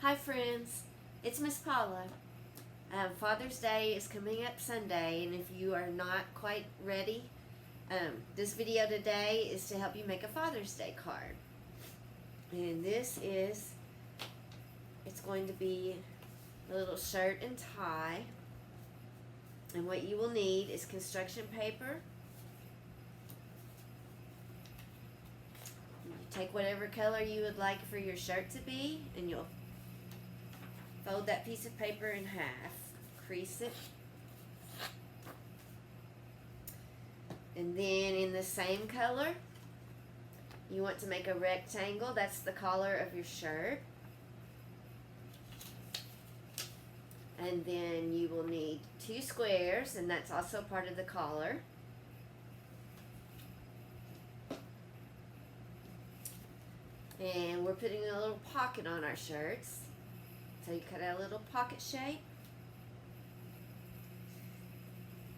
Hi friends, it's Miss Paula. Father's Day is coming up Sunday, and if you are not quite ready, this video today is to help you make a Father's Day card. And it's going to be a little shirt and tie. And what you will need is construction paper. You take whatever color you would like for your shirt to be, and you'll fold that piece of paper in half, crease it, and then in the same color, you want to make a rectangle. That's the collar of your shirt. And then you will need 2 squares, and that's also part of the collar. And we're putting a little pocket on our shirts. So you cut out a little pocket shape.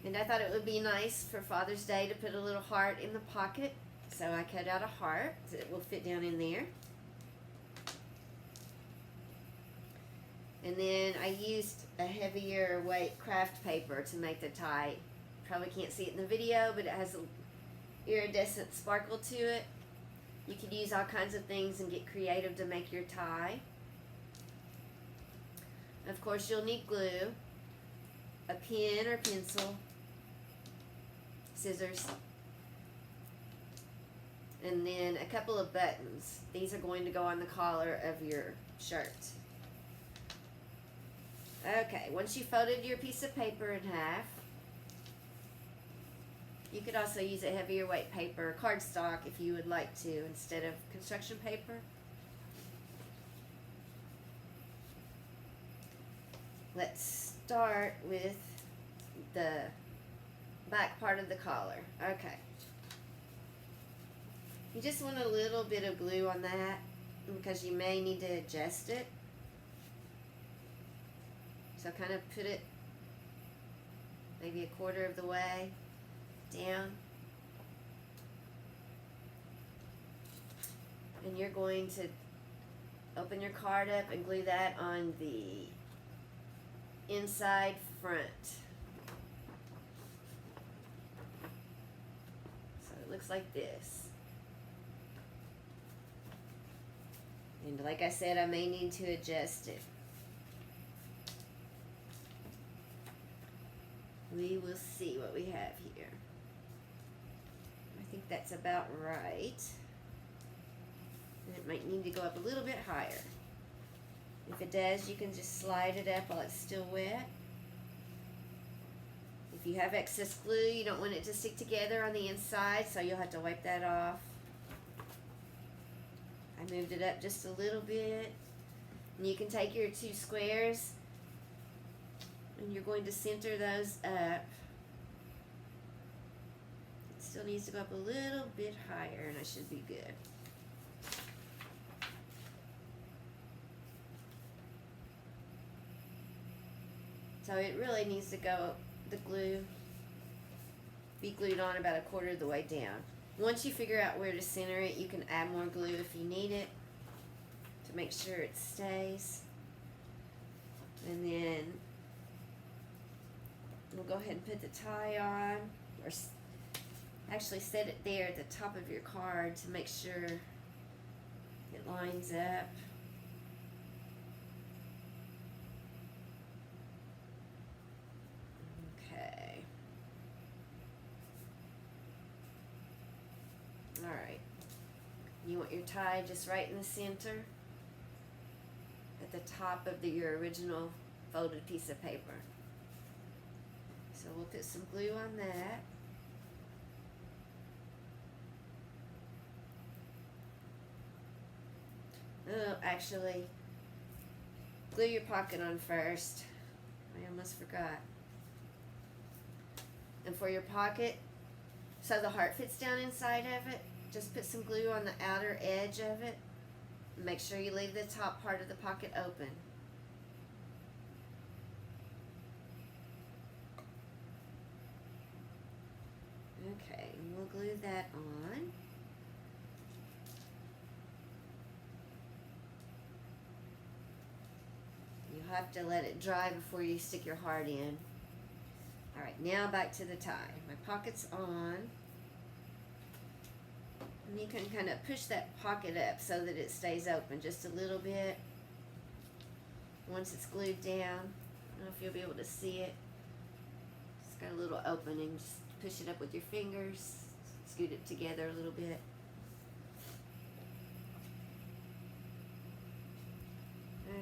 And I thought it would be nice for Father's Day to put a little heart in the pocket. So I cut out a heart that will fit down in there. And then I used a heavier weight craft paper to make the tie. Probably can't see it in the video, but it has an iridescent sparkle to it. You could use all kinds of things and get creative to make your tie. Of course, you'll need glue, a pen or pencil, scissors, and then a couple of buttons. These are going to go on the collar of your shirt. Okay, once you folded your piece of paper in half, you could also use a heavier weight paper, cardstock, if you would like to, instead of construction paper. Let's start with the back part of the collar. Okay. You just want a little bit of glue on that because you may need to adjust it. So kind of put it maybe a quarter of the way down. And you're going to open your card up and glue that on the inside front. So it looks like this. And like I said, I may need to adjust it. We will see what we have here. I think that's about right. And it might need to go up a little bit higher. If it does, you can just slide it up while it's still wet. If you have excess glue, you don't want it to stick together on the inside, so you'll have to wipe that off. I moved it up just a little bit. And you can take your 2 squares and you're going to center those up. It still needs to go up a little bit higher, and I should be good. So it really needs to go, the glue, be glued on about a quarter of the way down. Once you figure out where to center it, you can add more glue if you need it to make sure it stays. And then we'll go ahead and put the tie on, or actually set it there at the top of your card to make sure it lines up. Okay. Alright. You want your tie just right in the center at the top of your original folded piece of paper. So we'll put some glue on that. Oh, actually, glue your pocket on first. I almost forgot. And for your pocket, so the heart fits down inside of it, just put some glue on the outer edge of it. Make sure you leave the top part of the pocket open. Okay, and we'll glue that on. You'll have to let it dry before you stick your heart in. Alright, now back to the tie. My pocket's on. And you can kind of push that pocket up so that it stays open just a little bit. Once it's glued down, I don't know if you'll be able to see it. It's got a little opening. Just push it up with your fingers. Scoot it together a little bit.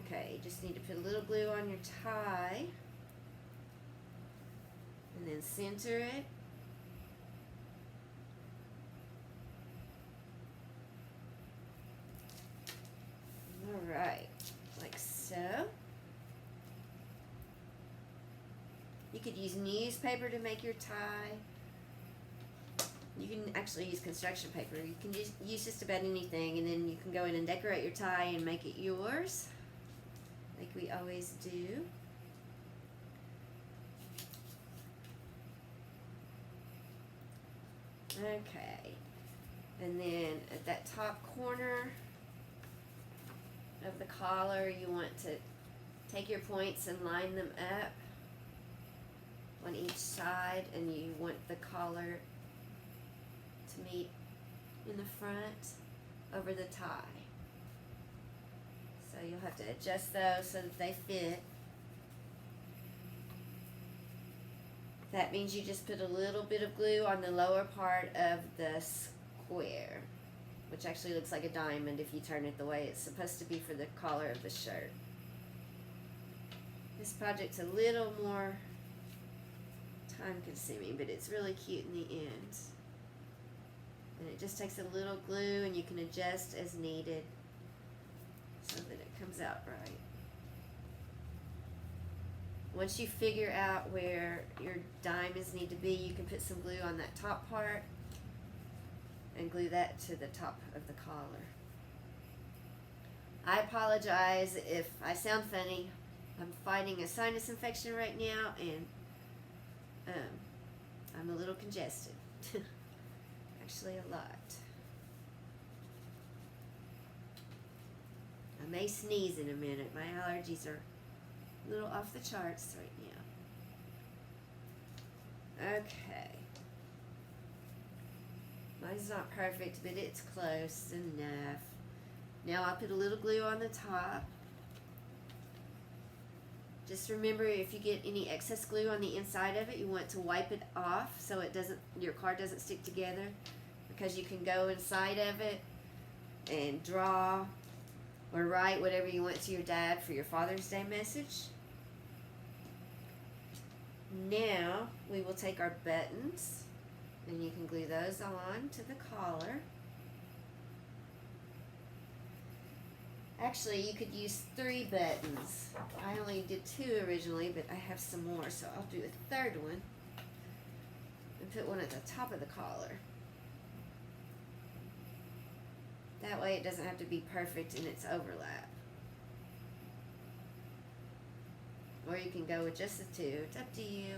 Okay, you just need to put a little glue on your tie. And then center it. Alright, like so. You could use newspaper to make your tie. You can actually use construction paper. You can use just about anything, and then you can go in and decorate your tie and make it yours, like we always do. Okay, and then at that top corner of the collar, you want to take your points and line them up on each side, and you want the collar to meet in the front over the tie. So you'll have to adjust those so that they fit. That means you just put a little bit of glue on the lower part of the square, which actually looks like a diamond if you turn it the way it's supposed to be for the collar of the shirt. This project's a little more time consuming, but it's really cute in the end. And it just takes a little glue, and you can adjust as needed so that it comes out right. Once you figure out where your diamonds need to be, you can put some glue on that top part and glue that to the top of the collar. I apologize if I sound funny. I'm fighting a sinus infection right now, and I'm a little congested. Actually, a lot. I may sneeze in a minute. My allergies are a little off the charts right now. Okay. Mine's not perfect, but it's close enough. Now I'll put a little glue on the top. Just remember, if you get any excess glue on the inside of it, you want to wipe it off so it doesn't, your card doesn't stick together, because you can go inside of it and draw or write whatever you want to your dad for your Father's Day message. Now we will take our buttons, and you can glue those on to the collar. Actually, you could use 3 buttons. I only did 2 originally, but I have some more, so I'll do a third one and put one at the top of the collar. That way it doesn't have to be perfect in its overlap. Or you can go with just the 2. It's up to you.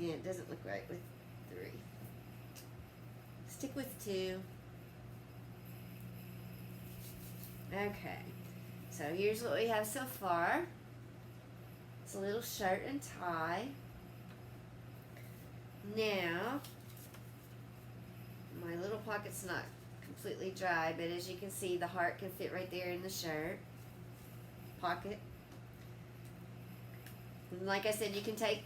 Yeah, it doesn't look right with 3. Stick with 2. Okay, so here's what we have so far. It's a little shirt and tie. Now, my little pocket's not completely dry, but as you can see, the heart can fit right there in the shirt pocket. And like I said, you can take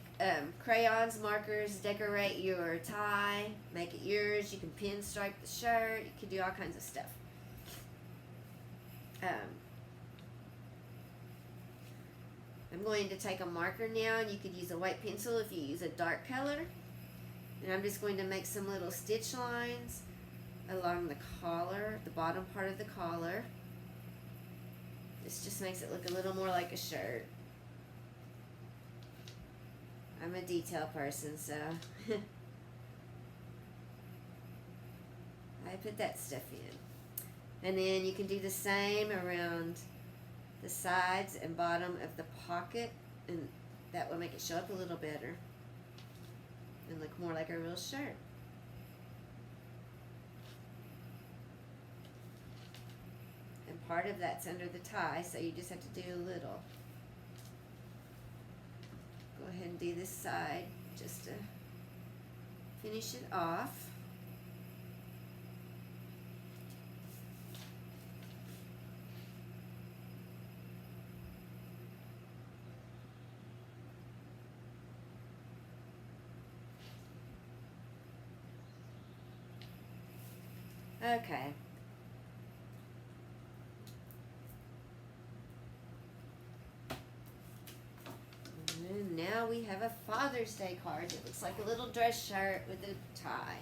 crayons, markers, decorate your tie, make it yours. You can pinstripe the shirt. You can do all kinds of stuff. I'm going to take a marker now, and you could use a white pencil if you use a dark color. And I'm just going to make some little stitch lines along the collar, the bottom part of the collar. This just makes it look a little more like a shirt. I'm a detail person, so I put that stuff in. And then you can do the same around the sides and bottom of the pocket, and that will make it show up a little better and look more like a real shirt. part of that's under the tie, so you just have to do a little. Go ahead and do this side just to finish it off. Okay. And now we have a Father's Day card. It looks like a little dress shirt with a tie.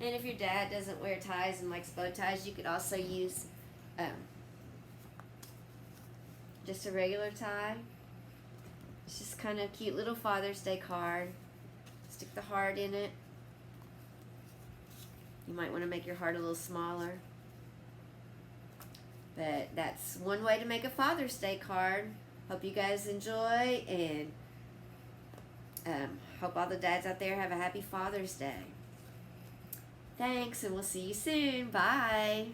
And if your dad doesn't wear ties and likes bow ties, you could also use just a regular tie. It's just kind of a cute little Father's Day card. Stick the heart in it. You might want to make your heart a little smaller. But that's one way to make a Father's Day card. Hope you guys enjoy, and hope all the dads out there have a happy Father's Day. Thanks, and we'll see you soon. Bye.